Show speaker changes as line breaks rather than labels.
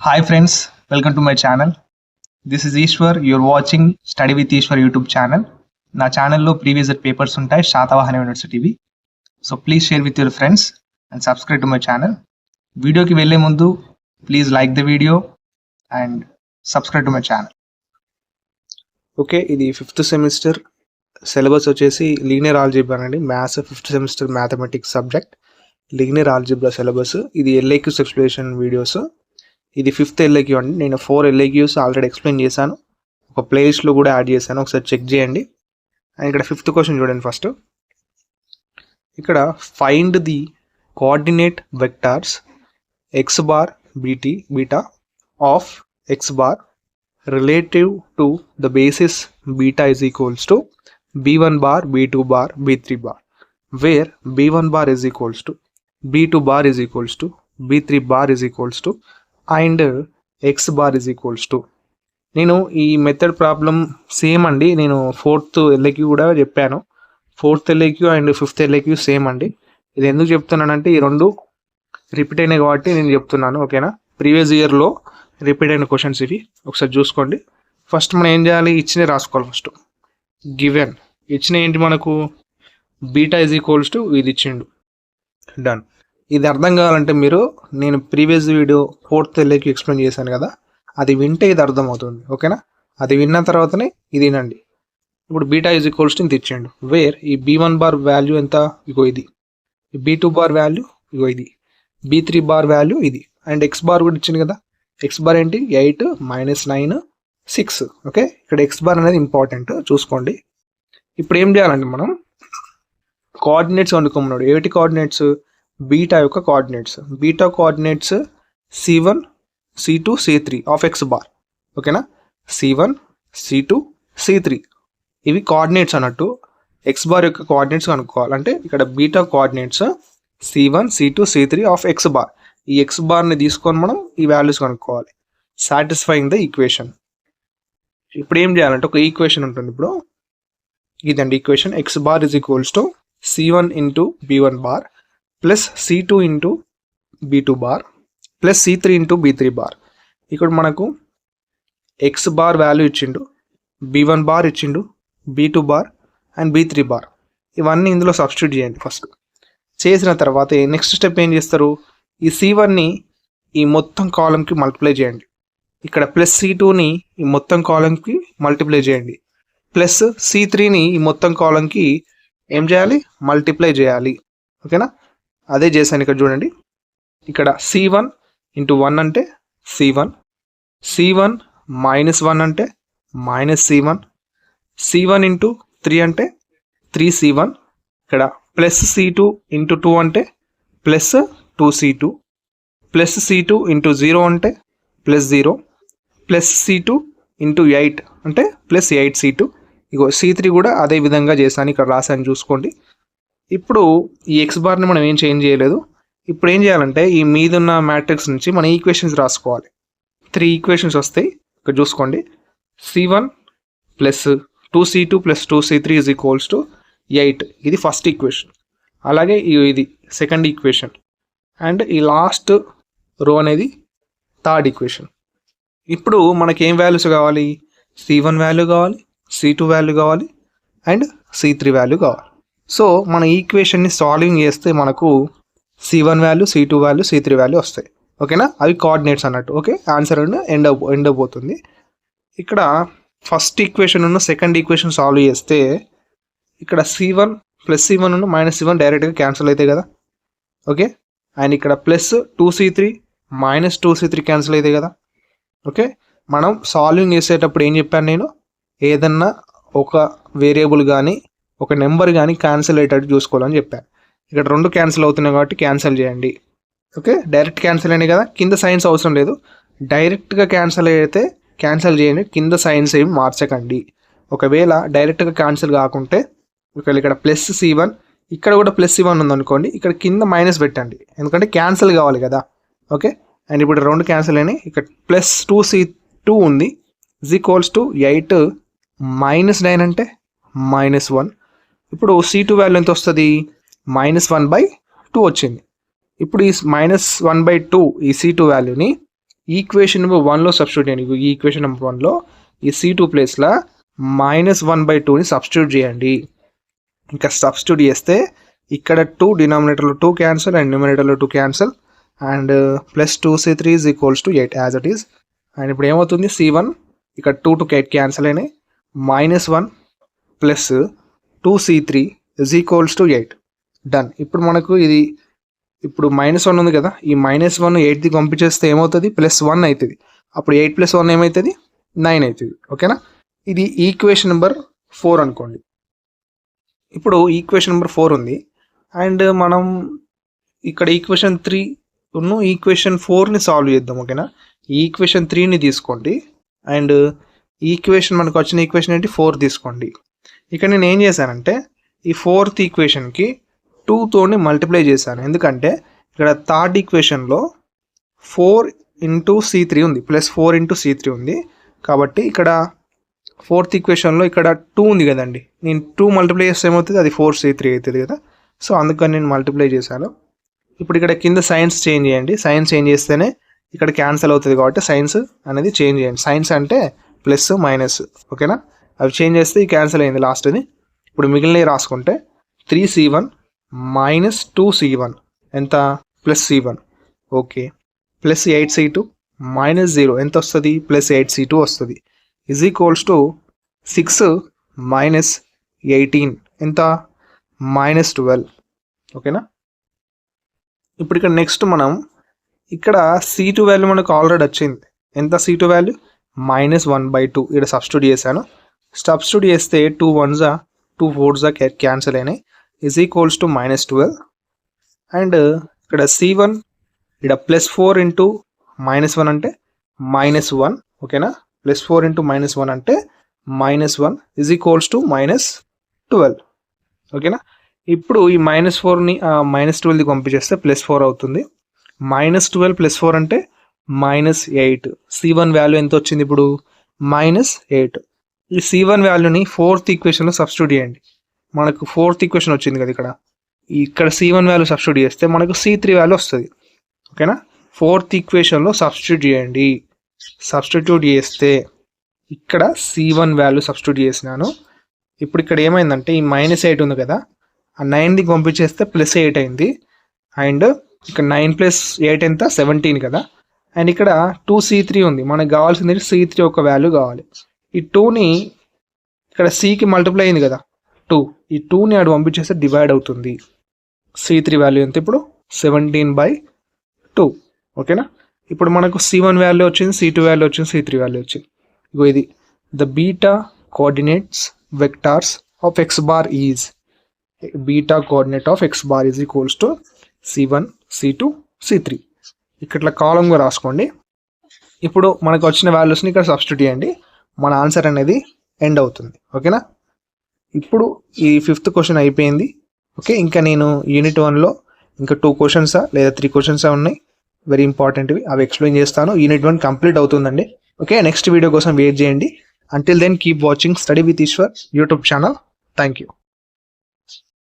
Hi friends, welcome to my channel. This is Ishwar. You're watching Study with Ishwar YouTube channel. నా ఛానల్లో previous papers ఉంటాయి శాతవాహన యూనివర్సిటీవి. So please share with your friends and subscribe to my channel. వీడియోకి వెళ్ళే ముందు please like the video and subscribe to my channel. Okay, ఇది 5th semester syllabus వచ్చేసి linear algebra అండి. Maths 5th semester mathematics subject linear algebra syllabus. ఇది LAQs explanation videos. ఇది 5th LAQ అండి. నేను 4 LAQs ఆల్రెడీ ఎక్స్ప్లెయిన్ చేశాను, ఒక ప్లేలిస్ట్లో కూడా యాడ్ చేశాను, ఒకసారి చెక్ చేయండి. అండ్ ఇక్కడ 5th క్వశ్చన్ చూడండి. ఫస్ట్ ఇక్కడ find the coordinate vectors x bar beta of x bar relative to the basis beta is equals to b1 bar b2 bar b3 bar, where b1 bar is equals to b2 bar is equals to b3 bar is equals to and x bar is equals to. నేను ఈ method problem same అండి, నేను 4th LAQ కూడా చెప్పాను. 4th LAQ and 5th LAQ same అండి. ఇది ఎందుకు చెప్తున్నానంటే ఈ రెండు రిపీట్ అయినాయి కాబట్టి నేను చెప్తున్నాను. ఓకేనా, ప్రీవియస్ ఇయర్లో రిపీట్ అయిన క్వశ్చన్స్ ఇవి, ఒకసారి చూసుకోండి. ఫస్ట్ మనం ఏం చేయాలి, ఇచ్చినవి రాసుకోవాలి. ఫస్ట్ గివెన్ ఇచ్చిన ఏంటి మనకు, బీటా ఈజ్ ఈక్వల్స్ టు ఇది ఇచ్చిండు, డన్. ఇది అర్థం కావాలంటే మీరు నేను previous video 4th LAQ explain చేశాను కదా, అది వింటే ఇది అర్థమవుతుంది. ఓకేనా, అది విన్న తర్వాతనే ఇది వినండి. ఇప్పుడు బీటా ఈజ్ ఈక్వల్స్ టు ఇంత ఇచ్చిండు, వేర్ ఈ b1 బార్ వాల్యూ ఎంత, ఇగో ఇది, ఈ b2 బార్ వాల్యూ ఇగో ఇది, b3 బార్ వాల్యూ ఇది, అండ్ x బార్ కూడా ఇచ్చింది కదా. x బార్ ఏంటి, 8 - 9 6. ఓకే, ఇక్కడ x బార్ అనేది ఇంపార్టెంట్, చూసుకోండి. ఇప్పుడు ఏం చేయాలండి, మనం కోఆర్డినేట్స్ కనుక్కున్నాడు. ఏమిటి కోఆర్డినేట్స్, బీటా యొక్క coordinates. Beta coordinates C1 C2 C3 of x bar. ఓకేనా, C1 C2 C3 ఇవి కోఆర్డినేట్స్ అన్నట్టు. x బార్ యొక్క కోఆర్డినేట్స్ కనుక్కోవాలంటే ఇక్కడ beta coordinates C1 C2 C3 of x bar. ఈ x బార్ని తీసుకొని మనం ఈ వాల్యూస్ కనుక్కోవాలి, సాటిస్ఫైయింగ్ ద ఈక్వేషన్. ఇప్పుడు ఏం చేయాలంటే ఒక ఈక్వేషన్ ఉంటుంది. ఇప్పుడు ఇదండి equation, x bar is equals to C1 into b1 bar plus C2 into b2 bar plus C3 into b3 bar. ఇక్కడ మనకు x బార్ వాల్యూ ఇచ్చిండు, b1 బార్ ఇచ్చిండు, b2 bar and b3 bar. ఇవన్నీ ఇందులో substitute చేయండి. First చేసిన తర్వాత next step ఏం చేస్తారు, ఈ C1ని ఈ మొత్తం కాలంకి మల్టిప్లై చేయండి. ఇక్కడ ప్లస్ C2ని ఈ మొత్తం కాలంకి మల్టిప్లై చేయండి, ప్లస్ C3ని ఈ మొత్తం కాలంకి ఏం చేయాలి, మల్టిప్లై చేయాలి. ఓకేనా, అదే చేశాను. ఇక్కడ చూడండి, ఇక్కడ C1 ఇంటూ 1 అంటే C1, C1 - 1 అంటే -C1, C1 ఇంటూ 3 అంటే 3C1, ఇక్కడ ప్లస్ C2 ఇంటూ 2 అంటే plus 2C2, plus C2 into 0 అంటే ప్లస్ 0, ప్లస్ C2 ఇంటూ 8 అంటే ప్లస్ 8C2. ఇగో C3 కూడా అదే విధంగా చేశాను, ఇక్కడ రాశాను చూసుకోండి. ఇప్పుడు ఈ x బార్ని మనం ఏం చేంజ్ చేయలేదు. ఇప్పుడు ఏం చేయాలంటే ఈ మీద ఉన్న మ్యాట్రిక్స్ నుంచి మన ఈక్వేషన్స్ రాసుకోవాలి. 3 ఈక్వేషన్స్ వస్తాయి, ఇక్కడ చూసుకోండి. C1 plus 2C2 plus 2C3 is equals to 8, ఇది ఫస్ట్ ఈక్వేషన్. అలాగే ఇది సెకండ్ ఈక్వేషన్, అండ్ ఈ లాస్ట్ రో అనేది థర్డ్ ఈక్వేషన్. ఇప్పుడు మనకి ఏం వాల్యూస్ కావాలి, C1 వాల్యూ కావాలి, C2 వాల్యూ కావాలి అండ్ C3 వాల్యూ కావాలి. సో మన ఈక్వేషన్ని సాల్వింగ్ చేస్తే మనకు C1 value, C2 value, C3 value వస్తాయి. ఓకేనా, అవి కోఆర్డినేట్స్ అన్నట్టు. ఓకే, ఆన్సర్ ఎండ్ అయిపోతుంది. ఇక్కడ ఫస్ట్ ఈక్వేషన్ ఉన్న సెకండ్ ఈక్వేషన్ సాల్వ్ చేస్తే ఇక్కడ C1 ప్లస్ C1 -C1 డైరెక్ట్గా క్యాన్సిల్ అవుతాయి కదా. ఓకే, అండ్ ఇక్కడ ప్లస్ 2C3 -2C3 క్యాన్సిల్ అవుతాయి కదా. ఓకే, మనం సాల్వింగ్ చేసేటప్పుడు ఏం చెప్పాను నేను, ఏదన్నా ఒక వేరియబుల్ కానీ ఒక నెంబర్ కానీ క్యాన్సిల్ అయ్యేటట్టు చూసుకోవాలని చెప్పాను. ఇక్కడ 2 క్యాన్సిల్ అవుతున్నాయి కాబట్టి క్యాన్సిల్ చేయండి. ఓకే, డైరెక్ట్ క్యాన్సిల్ అయినాయి కదా, కింద సైన్స్ అవసరం లేదు, డైరెక్ట్గా క్యాన్సిల్ అయితే క్యాన్సిల్ చేయండి, కింద సైన్స్ ఏమి మార్చకండి. ఒకవేళ డైరెక్ట్గా క్యాన్సిల్ కాకుంటే ఒకవేళ ఇక్కడ ప్లస్ C1 ఇక్కడ కూడా ప్లస్ C1 ఉందనుకోండి, ఇక్కడ కింద మైనస్ పెట్టండి, ఎందుకంటే క్యాన్సిల్ కావాలి కదా. ఓకే, అండ్ ఇప్పుడు 2 క్యాన్సిల్ అయినాయి. ఇక్కడ ప్లస్ 2C2 ఉంది ఈజ్ ఈక్వల్స్ టు 8 - 9 అంటే -1. ఇప్పుడు C2 వాల్యూ ఎంత వస్తుంది, -1/2 వచ్చింది. ఇప్పుడు ఈ -1/2 ఈ C2 వాల్యూని ఈక్వేషన్ నెంబర్ 1లో సబ్స్టిట్యూట్ చేయండి. ఈ ఈక్వేషన్ నెంబర్ 1లో ఈ C2 ప్లేస్లో -1/2ని సబ్స్టిట్యూట్ చేయండి. ఇంకా సబ్స్టిట్యూట్ చేస్తే ఇక్కడ 2 డినామినేటర్లో 2 క్యాన్సల్ అండ్ న్యూమినేటర్లో 2 cancel and plus 2C3 is equals to 8 as it is. And ఇప్పుడు ఏమవుతుంది, C1 ఇక్కడ 2 to 8 క్యాన్సల్ అయినాయి, -1 plus 2C3 is equals to 8. Done. ఇప్పుడు మనకు ఇది ఇప్పుడు -1 ఉంది కదా, ఈ -1 8ది పంపించేస్తే ఏమవుతుంది, +1 అవుతుంది. అప్పుడు 8 + 1 ఏమవుతుంది, 9 అవుతుంది. ఓకేనా. ఇది ఈక్వేషన్ నెంబర్ 4 అనుకోండి. ఇప్పుడు ఈక్వేషన్ నెంబర్ 4 ఉంది అండ్ మనం ఇక్కడ ఈక్వేషన్ 3 ఈక్వేషన్ 4ని సాల్వ్ చేద్దాం. ఓకేనా. ఈ ఈక్వేషన్ 3ని తీసుకోండి అండ్ ఈక్వేషన్ మనకు వచ్చిన ఈక్వేషన్ ఏంటి, 4 తీసుకోండి. ఇక్కడ నేను ఏం చేశానంటే ఈ 4th ఈక్వేషన్కి 2తోని మల్టిప్లై చేశాను. ఎందుకంటే ఇక్కడ థర్డ్ ఈక్వేషన్లో 4 × C3 ఉంది, +4 × C3 ఉంది. కాబట్టి ఇక్కడ 4th ఈక్వేషన్లో ఇక్కడ 2 ఉంది కదండి, నేను 2 మల్టిప్లై చేస్తే ఏమవుతుంది, అది 4C3 అవుతుంది కదా. సో అందుకని నేను మల్టిప్లై చేశాను. ఇప్పుడు ఇక్కడ కింద సైన్స్ చేంజ్ చేయండి. సైన్స్ చేంజ్ చేస్తేనే ఇక్కడ క్యాన్సల్ అవుతుంది కాబట్టి సైన్స్ అనేది చేంజ్ చేయండి. సైన్స్ అంటే ప్లస్ మైనస్. ఓకేనా. అవి చేంజ్ చేస్తే ఈ క్యాన్సల్ అయింది లాస్ట్ది. ఇప్పుడు మిగిలినవి రాసుకుంటే 3C1 - 2C1 ఎంత, +C1. ఓకే. ప్లస్ 8C2 -0 ఎంత వస్తుంది, +8C2 వస్తుంది. ఈజ్ ఈక్వల్స్ టు 6 - 18 ఎంత, -12. ఓకేనా. ఇప్పుడు ఇక్కడ నెక్స్ట్ మనం ఇక్కడ C2 వాల్యూ మనకు ఆల్రెడీ వచ్చింది. ఎంత C2 వాల్యూ, -1/2. ఇక్కడ సబ్స్టిట్యూట్ చేశాను. సబ్స్టిట్యూట్ చేస్తే 2 1s 2 4s క్యాన్సల్ అయినాయి. Is equals to -12. అండ్ ఇక్కడ C1 ఇక్కడ +4 × -1 అంటే -1. ఓకేనా. +4 × -1 అంటే -1 ఈజ్ ఈక్వల్స్ టు -12. ఓకేనా. ఇప్పుడు ఈ -4ని -12ది పంపించేస్తే +4 అవుతుంది. -12 + 4 అంటే -8. C1 వాల్యూ ఎంత వచ్చింది ఇప్పుడు, -8. ఈ C1 వాల్యూని 4th ఈక్వేషన్లో సబ్స్టిట్యూట్ చేయండి. మనకు 4th ఈక్వేషన్ వచ్చింది కదా, ఇక్కడ C1 వాల్యూ సబ్స్టిట్యూట్ చేస్తే మనకు C3 వాల్యూ వస్తుంది. ఓకేనా. 4th ఈక్వేషన్లో సబ్స్టిట్యూట్ చేయండి. సబ్స్టిట్యూట్ చేస్తే ఇక్కడ C1 వాల్యూ సబ్స్టిట్యూట్ చేసినాను. ఇప్పుడు ఇక్కడ ఏమైందంటే ఈ -8 ఉంది కదా, ఆ 9ది పంపించేస్తే +8 అయింది. అండ్ ఇక్కడ 9 + 8 ఎంత, 17 కదా. అండ్ ఇక్కడ 2C3 ఉంది, మనకు కావాల్సింది C3 ఒక వాల్యూ కావాలి. ఈ 2ని ఇక్కడ Cకి మల్టిప్లై అయింది కదా 2, ఈ 2ని అటు పంపించేస్తే డివైడ్ అవుతుంది. C3 వాల్యూ ఎంత ఇప్పుడు, 17/2. ఓకేనా. ఇప్పుడు మనకు C1 వాల్యూ వచ్చింది, C2 వాల్యూ వచ్చింది, C3 వాల్యూ వచ్చింది. ఇగో ఇది the beta coordinates vectors of x bar is beta coordinate of x bar is equals to C1 C2 C3. ఇక్కడ కాలంగా రాసుకోండి. ఇప్పుడు మనకు వచ్చిన వాల్యూస్ని ఇక్కడ సబ్స్టిట్యూట్ చేయండి. మన ఆన్సర్ అనేది ఎండ్ అవుతుంది. ఓకేనా. ఇప్పుడు ఈ 5th క్వశ్చన్ అయిపోయింది. ఓకే. ఇంకా నేను యూనిట్ 1లో ఇంకా 2 క్వశ్చన్స్ లేదా 3 క్వశ్చన్స్ ఉన్నాయి వెరీ ఇంపార్టెంట్వి, అవి ఎక్స్ప్లెయిన్ చేస్తాను. యూనిట్ 1 కంప్లీట్ అవుతుందండి. ఓకే. నెక్స్ట్ వీడియో కోసం వెయిట్ చేయండి. Until then keep watching study with Eshwar YouTube channel. Thank you.